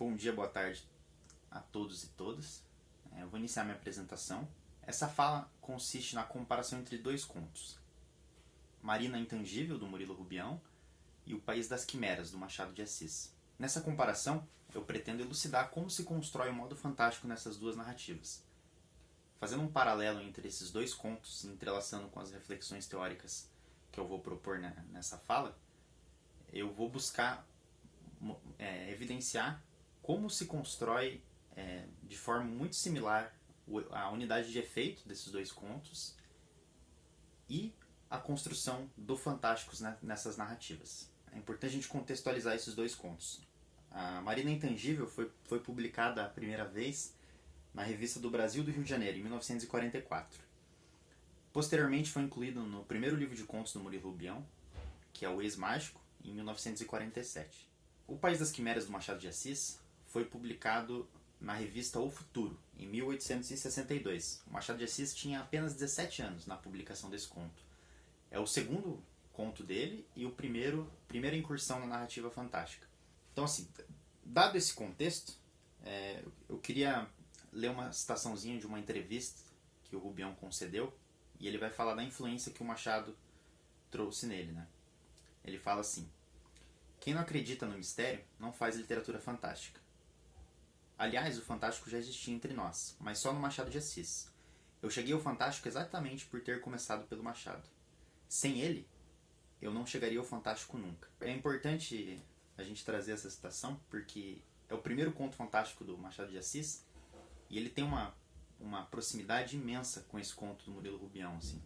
Bom dia, boa tarde a todos e todas. Eu vou iniciar minha apresentação. Essa fala consiste na comparação entre dois contos: Marina Intangível, do Murilo Rubião, e O País das Quimeras, do Machado de Assis. Nessa comparação, eu pretendo elucidar como se constrói o modo fantástico nessas duas narrativas. Fazendo um paralelo entre esses dois contos, entrelaçando com as reflexões teóricas que eu vou propor nessa fala, eu vou buscar evidenciar como se constrói de forma muito similar a unidade de efeito desses dois contos e a construção do fantástico nessas narrativas. É importante a gente contextualizar esses dois contos. A Marina Intangível foi publicada a primeira vez na Revista do Brasil do Rio de Janeiro, em 1944. Posteriormente foi incluído no primeiro livro de contos do Murilo Rubião, que é O Ex-Mágico, em 1947. O País das Quimeras, do Machado de Assis, foi publicado na revista O Futuro, em 1862. O Machado de Assis tinha apenas 17 anos na publicação desse conto. É o segundo conto dele e a primeira incursão na narrativa fantástica. Então, assim, dado esse contexto, eu queria ler uma citaçãozinha de uma entrevista que o Rubião concedeu, e ele vai falar da influência que o Machado trouxe nele, né? Ele fala assim: quem não acredita no mistério não faz literatura fantástica. Aliás, o fantástico já existia entre nós, mas só no Machado de Assis. Eu cheguei ao fantástico exatamente por ter começado pelo Machado. Sem ele, eu não chegaria ao fantástico nunca. É importante a gente trazer essa citação porque é o primeiro conto fantástico do Machado de Assis e ele tem uma proximidade imensa com esse conto do Murilo Rubião, assim,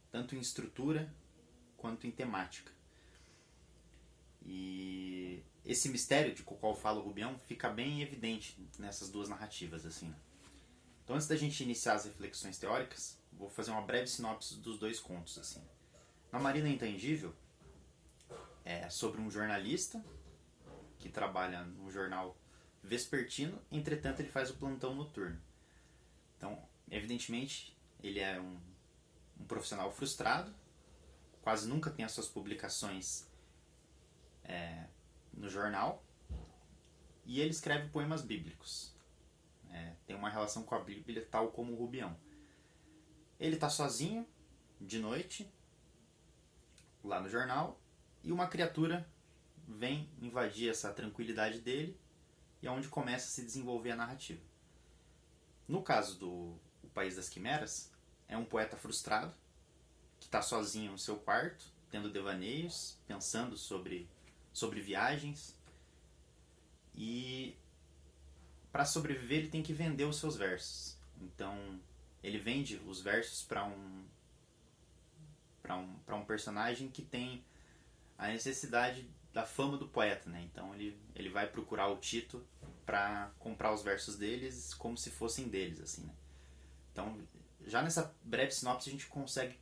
tanto em estrutura quanto em temática. E esse mistério de qual fala o Rubião fica bem evidente nessas duas narrativas, assim. Então, antes da gente iniciar as reflexões teóricas, vou fazer uma breve sinopse dos dois contos, assim. Na Marina Intangível, é sobre um jornalista que trabalha num jornal vespertino, entretanto ele faz o plantão noturno. Então, evidentemente, ele é um profissional frustrado, quase nunca tem as suas publicações no jornal, e ele escreve poemas bíblicos. Tem uma relação com a Bíblia tal como o Rubião. Ele está sozinho, de noite, lá no jornal, e uma criatura vem invadir essa tranquilidade dele, e é onde começa a se desenvolver a narrativa. No caso do O País das Quimeras, é um poeta frustrado, que está sozinho no seu quarto, tendo devaneios, pensando sobre viagens, e para sobreviver ele tem que vender os seus versos. Então ele vende os versos para um personagem que tem a necessidade da fama do poeta, né? Então ele vai procurar o Tito para comprar os versos deles como se fossem deles, assim, né? Então, já nessa breve sinopse a gente consegue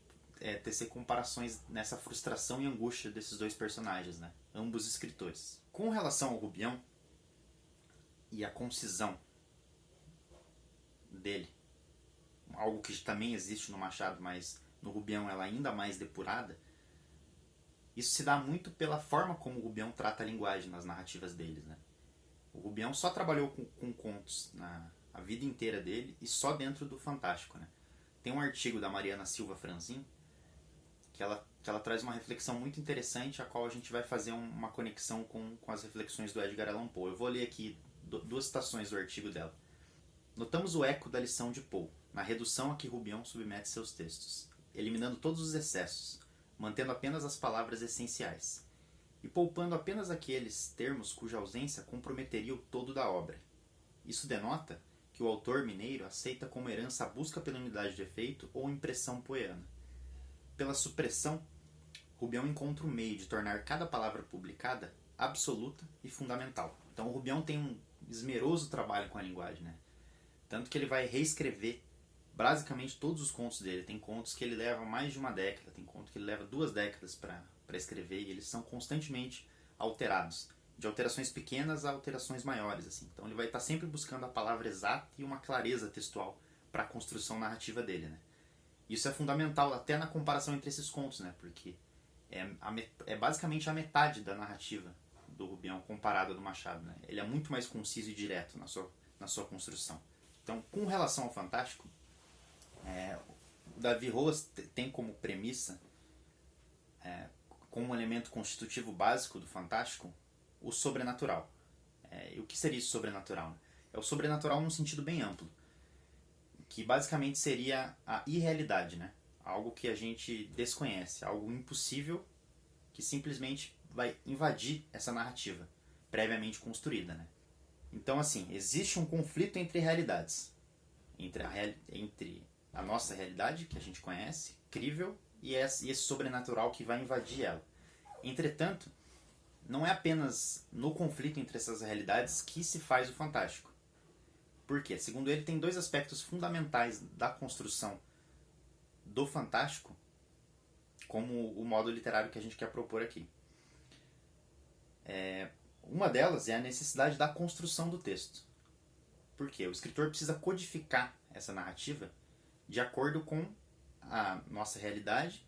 tecer comparações nessa frustração e angústia desses dois personagens, né? Ambos escritores. Com relação ao Rubião e a concisão dele, algo que também existe no Machado, mas no Rubião ela é ainda mais depurada, isso se dá muito pela forma como o Rubião trata a linguagem nas narrativas deles, né? O Rubião só trabalhou com contos a vida inteira dele e só dentro do fantástico, né? Tem um artigo da Mariana Silva Franzin que ela traz uma reflexão muito interessante, a qual a gente vai fazer uma conexão com as reflexões do Edgar Allan Poe. Eu vou ler aqui duas citações do artigo dela. Notamos o eco da lição de Poe, na redução a que Rubião submete seus textos, eliminando todos os excessos, mantendo apenas as palavras essenciais, e poupando apenas aqueles termos cuja ausência comprometeria o todo da obra. Isso denota que o autor mineiro aceita como herança a busca pela unidade de efeito ou impressão poeana. Pela supressão, Rubião encontra um meio de tornar cada palavra publicada absoluta e fundamental. Então o Rubião tem um esmeroso trabalho com a linguagem, né? Tanto que ele vai reescrever basicamente todos os contos dele. Tem contos que ele leva mais de uma década, tem contos que ele leva 2 décadas para escrever, e eles são constantemente alterados, de alterações pequenas a alterações maiores, assim. Então ele vai estar sempre buscando a palavra exata e uma clareza textual para a construção narrativa dele, né? Isso é fundamental até na comparação entre esses contos, né? Porque é basicamente a metade da narrativa do Rubião comparado ao do Machado, né? Ele é muito mais conciso e direto na sua construção. Então, com relação ao fantástico, o Davi Roas tem como premissa, como um elemento constitutivo básico do fantástico, o sobrenatural. E o que seria isso sobrenatural? É o sobrenatural num sentido bem amplo, que basicamente seria a irrealidade, né? Algo que a gente desconhece, algo impossível que simplesmente vai invadir essa narrativa previamente construída, né? Então, assim, existe um conflito entre realidades, entre a nossa realidade, que a gente conhece, crível, e esse sobrenatural que vai invadir ela. Entretanto, não é apenas no conflito entre essas realidades que se faz o fantástico. Por quê? Segundo ele, tem dois aspectos fundamentais da construção do fantástico, como o modo literário que a gente quer propor aqui. Uma delas é a necessidade da construção do texto. Por quê? O escritor precisa codificar essa narrativa de acordo com a nossa realidade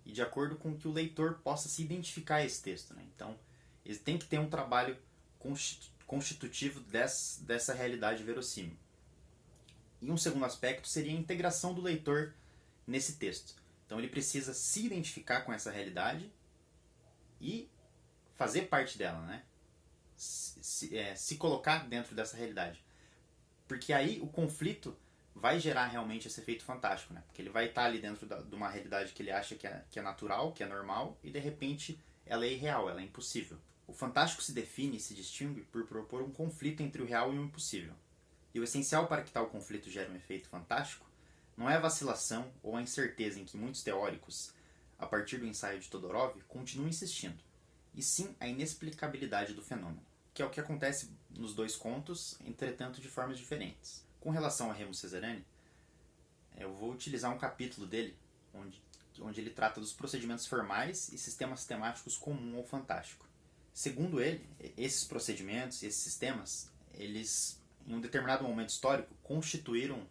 e de acordo com que o leitor possa se identificar a esse texto, né? Então, ele tem que ter um trabalho constitutivo dessa realidade verossímil. E um segundo aspecto seria a integração do leitor nesse texto. Então ele precisa se identificar com essa realidade e fazer parte dela, né? Se colocar dentro dessa realidade. Porque aí o conflito vai gerar realmente esse efeito fantástico, né? Porque ele vai estar ali dentro de uma realidade que ele acha que é natural, que é normal, e de repente ela é irreal, ela é impossível. O fantástico se define e se distingue por propor um conflito entre o real e o impossível. E o essencial para que tal conflito gere um efeito fantástico não é a vacilação ou a incerteza em que muitos teóricos, a partir do ensaio de Todorov, continuam insistindo, e sim a inexplicabilidade do fenômeno, que é o que acontece nos dois contos, entretanto de formas diferentes. Com relação a Remo Cesarani, eu vou utilizar um capítulo dele, onde ele trata dos procedimentos formais e sistemas temáticos comuns ao fantástico. Segundo ele, esses procedimentos e esses sistemas, eles, em um determinado momento histórico, constituíram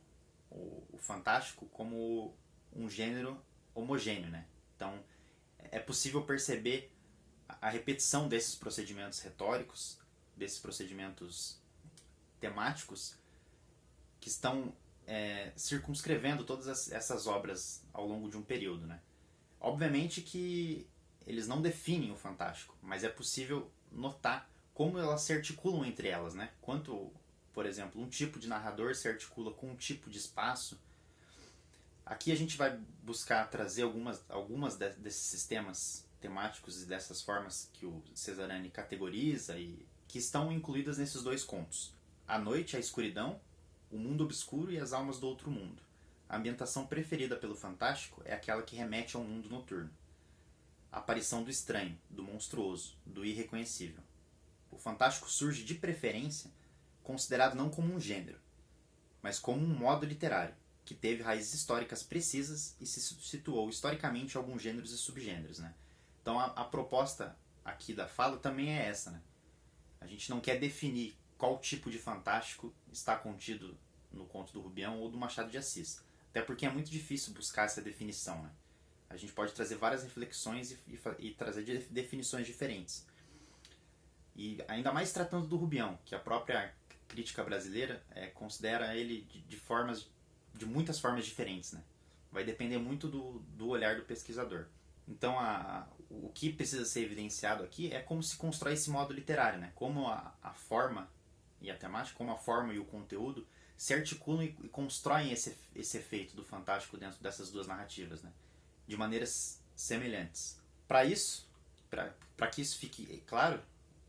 o fantástico como um gênero homogêneo, né? Então, é possível perceber a repetição desses procedimentos retóricos, desses procedimentos temáticos, que estão circunscrevendo todas essas obras ao longo de um período, né? Obviamente que eles não definem o fantástico, mas é possível notar como elas se articulam entre elas, né? Quanto, por exemplo, um tipo de narrador se articula com um tipo de espaço. Aqui a gente vai buscar trazer algumas desses sistemas temáticos e dessas formas que o Cesarani categoriza e que estão incluídas nesses dois contos. A noite, a escuridão, o mundo obscuro e as almas do outro mundo. A ambientação preferida pelo fantástico é aquela que remete ao mundo noturno. A aparição do estranho, do monstruoso, do irreconhecível. O fantástico surge de preferência considerado não como um gênero, mas como um modo literário, que teve raízes históricas precisas e se situou historicamente em alguns gêneros e subgêneros, né? Então a proposta aqui da fala também é essa, né? A gente não quer definir qual tipo de fantástico está contido no conto do Rubião ou do Machado de Assis, até porque é muito difícil buscar essa definição, né? A gente pode trazer várias reflexões e trazer definições diferentes. E ainda mais tratando do Rubião, que a própria crítica brasileira considera ele de muitas formas diferentes, né? Vai depender muito do olhar do pesquisador. Então o que precisa ser evidenciado aqui é como se constrói esse modo literário, né? Como a forma e a temática, como a forma e o conteúdo se articulam e constroem esse efeito do fantástico dentro dessas duas narrativas, né? De maneiras semelhantes. Para isso, para que isso fique claro,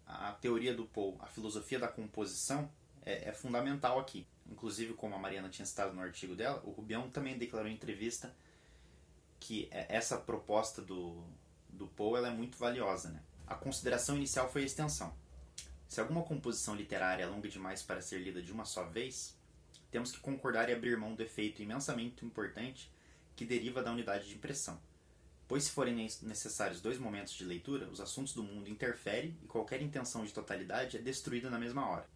a teoria do Poe, a filosofia da composição, é fundamental aqui. Inclusive, como a Mariana tinha citado no artigo dela, o Rubião também declarou em entrevista que essa proposta do Poe ela é muito valiosa, né? A consideração inicial foi a extensão. Se alguma composição literária é longa demais para ser lida de uma só vez, temos que concordar e abrir mão do efeito imensamente importante que deriva da unidade de impressão. Pois se forem necessários dois momentos de leitura, os assuntos do mundo interferem e qualquer intenção de totalidade é destruída na mesma hora.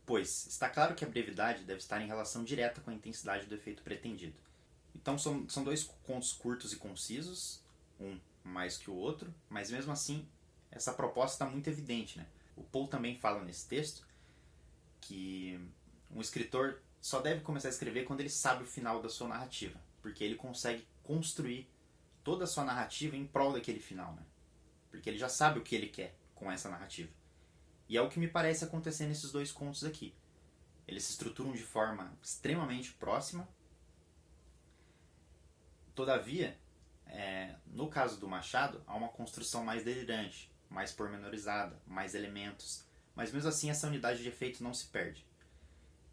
Pois está claro que a brevidade deve estar em relação direta com a intensidade do efeito pretendido. Então são dois contos curtos e concisos, um mais que o outro, mas mesmo assim essa proposta está muito evidente, né? O Poe também fala nesse texto que um escritor só deve começar a escrever quando ele sabe o final da sua narrativa, porque ele consegue construir toda a sua narrativa em prol daquele final, né? Porque ele já sabe o que ele quer com essa narrativa. E é o que me parece acontecer nesses dois contos aqui. Eles se estruturam de forma extremamente próxima. Todavia, no caso do Machado, há uma construção mais delirante, mais pormenorizada, mais elementos. Mas mesmo assim essa unidade de efeito não se perde.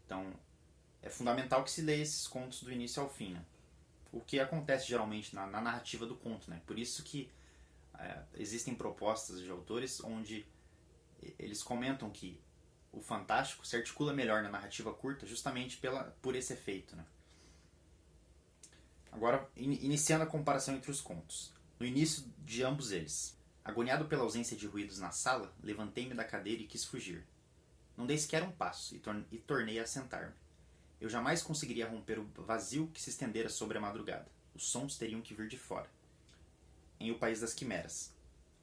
Então é fundamental que se leia esses contos do início ao fim, né? O que acontece geralmente na narrativa do conto, né? Por isso que existem propostas de autores onde eles comentam que o fantástico se articula melhor na narrativa curta justamente por esse efeito, né? Agora, iniciando a comparação entre os contos. No início de ambos eles. Agoniado pela ausência de ruídos na sala, levantei-me da cadeira e quis fugir. Não dei sequer um passo e tornei a sentar-me. Eu jamais conseguiria romper o vazio que se estendera sobre a madrugada. Os sons teriam que vir de fora. Em O País das Quimeras.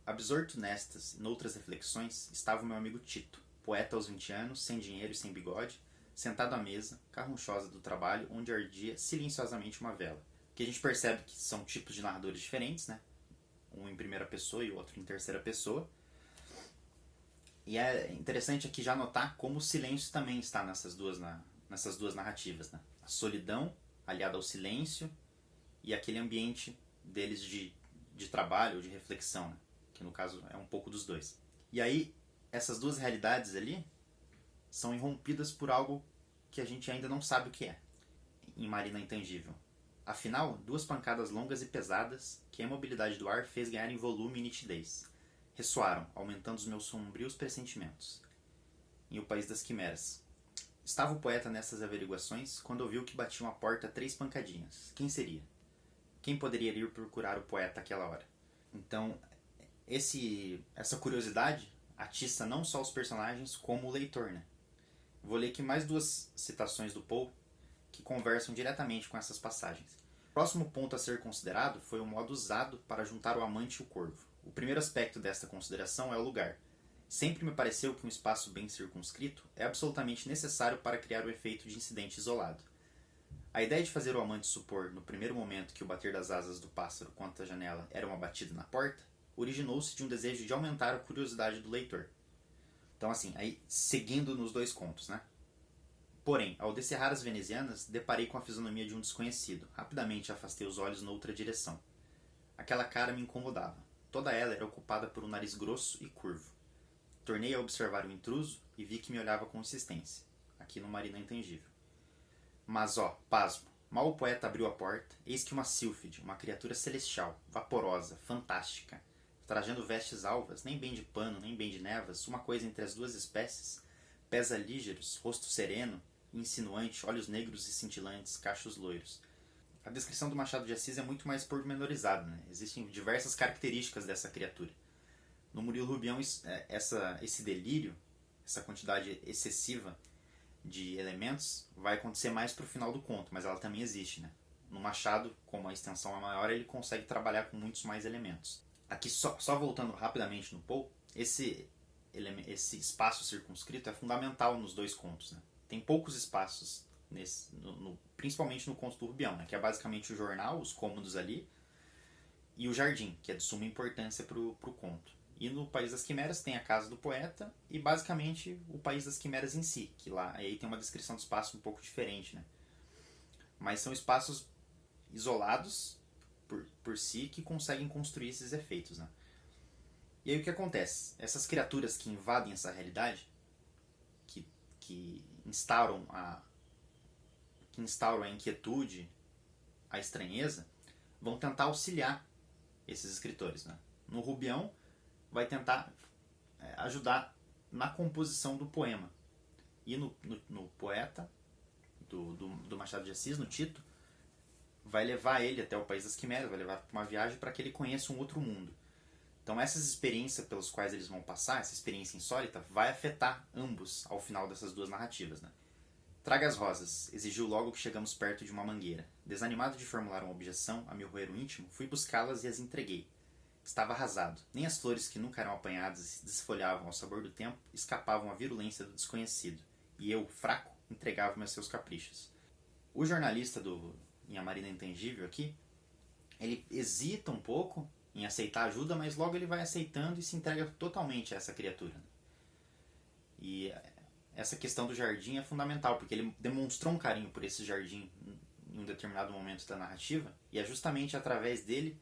Absorto nestas e noutras reflexões, estava o meu amigo Tito, poeta aos 20 anos, sem dinheiro e sem bigode, sentado à mesa, carrunchosa do trabalho, onde ardia silenciosamente uma vela. Que a gente percebe que são tipos de narradores diferentes, né? Um em primeira pessoa e o outro em terceira pessoa. E é interessante aqui já notar como o silêncio também está nessas duas narrativas, né? A solidão aliada ao silêncio e aquele ambiente deles de trabalho, de reflexão, né? Que no caso é um pouco dos dois. E aí, essas duas realidades ali são irrompidas por algo que a gente ainda não sabe o que é, em Marina Intangível. Afinal, duas pancadas longas e pesadas, que a imobilidade do ar fez ganhar em volume e nitidez, ressoaram, aumentando os meus sombrios pressentimentos. Em O País das Quimeras. Estava o poeta nessas averiguações quando ouviu que batiam à porta 3 pancadinhas. Quem seria? Quem poderia ir procurar o poeta àquela hora? Então, essa curiosidade atiça não só os personagens, como o leitor, né? Vou ler aqui mais 2 citações do Poe que conversam diretamente com essas passagens. O próximo ponto a ser considerado foi o modo usado para juntar o amante e o corvo. O primeiro aspecto desta consideração é o lugar. Sempre me pareceu que um espaço bem circunscrito é absolutamente necessário para criar o efeito de incidente isolado. A ideia de fazer o amante supor, no primeiro momento, que o bater das asas do pássaro contra a janela era uma batida na porta, originou-se de um desejo de aumentar a curiosidade do leitor. Então, assim, aí seguindo nos 2 contos, né? Porém, ao descerrar as venezianas, deparei com a fisionomia de um desconhecido. Rapidamente afastei os olhos noutra direção. Aquela cara me incomodava. Toda ela era ocupada por um nariz grosso e curvo. Tornei a observar o intruso e vi que me olhava com insistência. Aqui no Marina Intangível. Mas, pasmo, mal o poeta abriu a porta, eis que uma sílfide, uma criatura celestial, vaporosa, fantástica, trajando vestes alvas, nem bem de pano, nem bem de nevas, uma coisa entre as 2 espécies, pés lígeros, rosto sereno, insinuante, olhos negros e cintilantes, cachos loiros. A descrição do Machado de Assis é muito mais pormenorizada, né? Existem diversas características dessa criatura. No Murilo Rubião, esse delírio, essa quantidade excessiva de elementos vai acontecer mais pro final do conto, mas ela também existe, né? No Machado, como a extensão é maior, ele consegue trabalhar com muitos mais elementos. Aqui, só voltando rapidamente no Poe, esse espaço circunscrito é fundamental nos 2 contos, né? Tem poucos espaços, principalmente no conto do Rubião, né? Que é basicamente o jornal, os cômodos ali, e o jardim, que é de suma importância pro conto. E no País das Quimeras tem a casa do poeta e basicamente o País das Quimeras em si, que lá aí tem uma descrição do espaço um pouco diferente, né? Mas são espaços isolados por si que conseguem construir esses efeitos, né? E aí o que acontece? Essas criaturas que invadem essa realidade, que instauram a inquietude, a estranheza, vão tentar auxiliar esses escritores, né? No Rubião, vai tentar ajudar na composição do poema. E no poeta do Machado de Assis, no Tito, vai levar ele até o País das Quimeras, vai levar para uma viagem para que ele conheça um outro mundo. Então essas experiências pelas quais eles vão passar, essa experiência insólita, vai afetar ambos ao final dessas 2 narrativas, né? Traga as rosas, exigiu logo que chegamos perto de uma mangueira. Desanimado de formular uma objeção a meu roeiro íntimo, fui buscá-las e as entreguei. estava arrasado. Nem as flores que nunca eram apanhadas e se desfolhavam ao sabor do tempo escapavam à virulência do desconhecido, e eu, fraco, entregava-me a seus caprichos. O jornalista em A Marina Intangível aqui, ele hesita um pouco em aceitar ajuda, mas logo ele vai aceitando e se entrega totalmente a essa criatura. E essa questão do jardim é fundamental, porque ele demonstrou um carinho por esse jardim em um determinado momento da narrativa, e é justamente através dele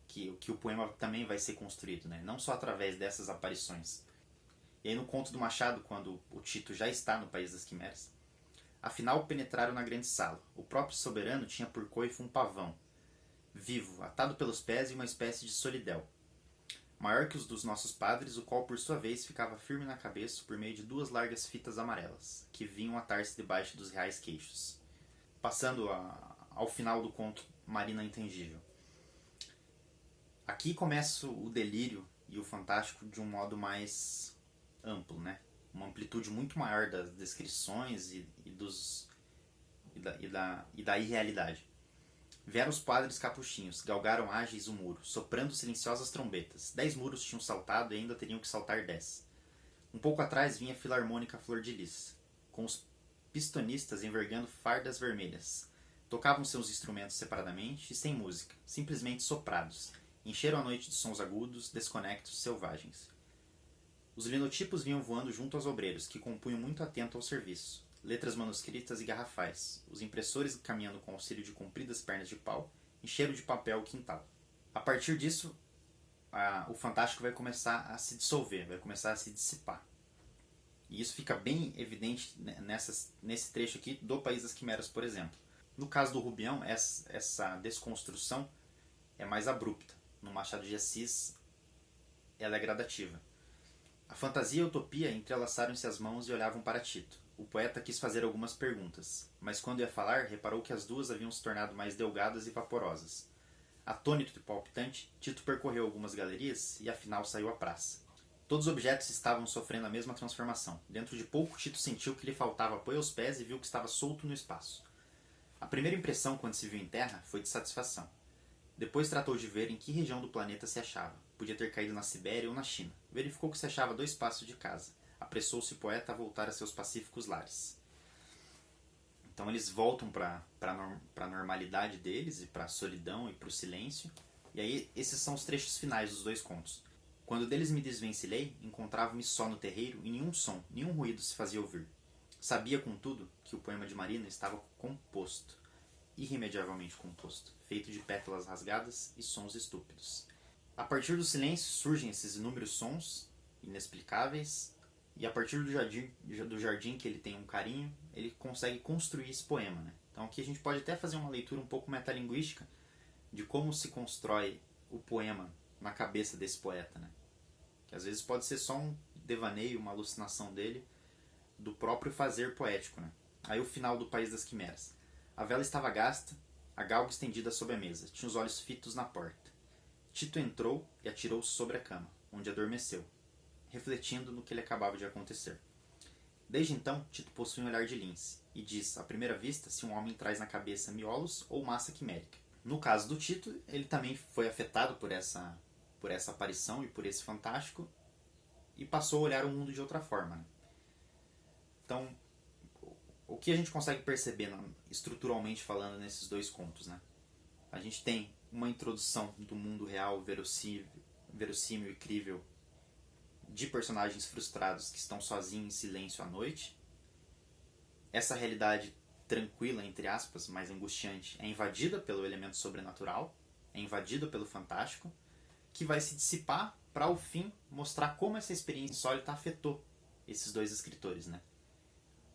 que o poema também vai ser construído, né? Não só através dessas aparições. E aí no conto do Machado, quando o Tito já está no País das Quimeras, afinal penetraram na grande sala. O próprio soberano tinha por coifo um pavão, vivo, atado pelos pés e uma espécie de solidel, maior que os dos nossos padres, o qual por sua vez ficava firme na cabeça por meio de 2 largas fitas amarelas, que vinham atar-se debaixo dos reais queixos. Passando ao final do conto Marina Intangível. Aqui começa o delírio e o fantástico de um modo mais amplo, né? Uma amplitude muito maior das descrições e da irrealidade. Vieram os padres capuchinhos, galgaram ágeis o muro, soprando silenciosas trombetas. 10 muros tinham saltado e ainda teriam que saltar 10. Um pouco atrás vinha a filarmônica Flor de Lis, com os pistonistas envergando fardas vermelhas. Tocavam seus instrumentos separadamente e sem música, simplesmente soprados. Encheram a noite de sons agudos, desconectos, selvagens. Os linotipos vinham voando junto aos obreiros, que compunham muito atento ao serviço. Letras manuscritas e garrafais. Os impressores caminhando com auxílio de compridas pernas de pau, encheram de papel o quintal. A partir disso, o fantástico vai começar a se dissolver, vai começar a se dissipar. E isso fica bem evidente nesse trecho aqui do País das Quimeras, por exemplo. No caso do Rubião, essa desconstrução é mais abrupta. No Machado de Assis, ela é gradativa. A fantasia e a utopia entrelaçaram-se as mãos e olhavam para Tito. O poeta quis fazer algumas perguntas, mas quando ia falar, reparou que as duas haviam se tornado mais delgadas e vaporosas. Atônito e palpitante, Tito percorreu algumas galerias e afinal saiu à praça. Todos os objetos estavam sofrendo a mesma transformação. Dentro de pouco, Tito sentiu que lhe faltava apoio aos pés e viu que estava solto no espaço. A primeira impressão, quando se viu em terra, foi de satisfação. Depois tratou de ver em que região do planeta se achava. Podia ter caído na Sibéria ou na China. Verificou que se achava a 2 passos de casa. Apressou-se o poeta a voltar a seus pacíficos lares. Então eles voltam para a normalidade deles, e para a solidão e para o silêncio. E aí esses são os trechos finais dos 2 contos. Quando deles me desvencilhei, encontrava-me só no terreiro e nenhum som, nenhum ruído se fazia ouvir. Sabia, contudo, que o poema de Marina estava composto, irremediavelmente composto, feito de pétalas rasgadas e sons estúpidos. A partir do silêncio surgem esses inúmeros sons inexplicáveis, e a partir do jardim que ele tem um carinho, ele consegue construir esse poema, né? Então aqui a gente pode até fazer uma leitura um pouco metalinguística de como se constrói o poema na cabeça desse poeta, né? Que às vezes pode ser só um devaneio, uma alucinação dele, do próprio fazer poético, né? Aí o final do País das Quimeras. A vela estava gasta, a galga estendida sobre a mesa, tinha os olhos fitos na porta. Tito entrou e atirou-se sobre a cama, onde adormeceu, refletindo no que lhe acabava de acontecer. Desde então, Tito possui um olhar de lince, e diz, à primeira vista, se um homem traz na cabeça miolos ou massa quimérica. No caso do Tito, ele também foi afetado por essa aparição e por esse fantástico, e passou a olhar o mundo de outra forma, né? Então, o que a gente consegue perceber, estruturalmente falando, nesses 2 contos, né? A gente tem uma introdução do mundo real, verossímil e crível, de personagens frustrados que estão sozinhos em silêncio à noite. Essa realidade tranquila, entre aspas, mas angustiante, é invadida pelo elemento sobrenatural, é invadida pelo fantástico, que vai se dissipar para, ao fim, mostrar como essa experiência insólita afetou esses 2 escritores, né?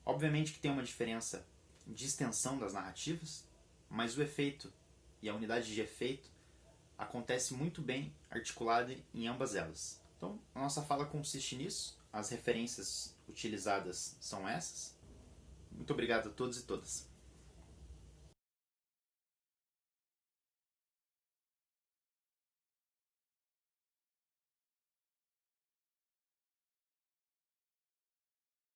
Obviamente que tem uma diferença de extensão das narrativas, mas o efeito e a unidade de efeito acontece muito bem articulada em ambas elas. Então, a nossa fala consiste nisso. As referências utilizadas são essas. Muito obrigado a todos e todas.